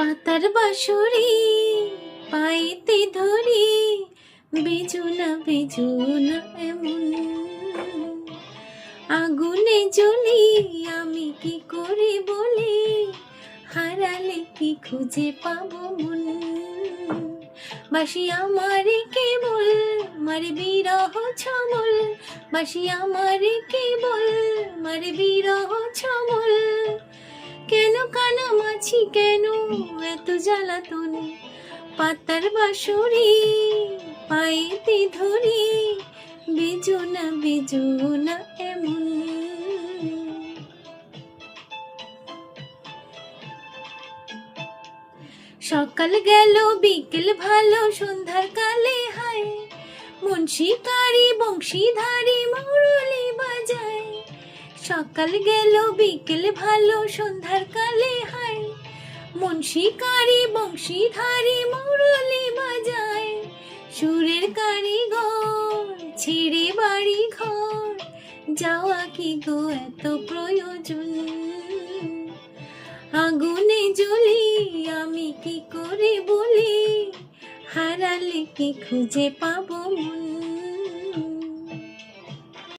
পাতার বাঁশরি পাইতে ধরি, বেজো না এমন। আগুনে জ্বলি আমি কি করে বলি, হারালে কি খুঁজে পাবো মন। বাসি আমারে কেবল মারে বিরহ ছবল, বাসি আমারে কেবল মারে বিরহ ছবল। কেন কানামাছি কেন এত জ্বালাতন, পাতার বাঁশরি পাইতে ধরি, বেজো না এমন। সকাল গেল বিকেল ভালো সন্ধ্যার কালে হায়, মন শিকারি বংশীধারী মুরলি বাজায়। সকাল গেল বিকেল ভালো সন্ধ্যার কালে হায়, মন শিকারি বংশীধারী মুরলি বাজায়। সুরের কারিগর ছেড়ে বাড়ি ঘর, যাওয়া কি গো এত প্রয়োজন। আগুনে জ্বলি আমি কি করে বলি, হারালে কি খুঁজে পাবো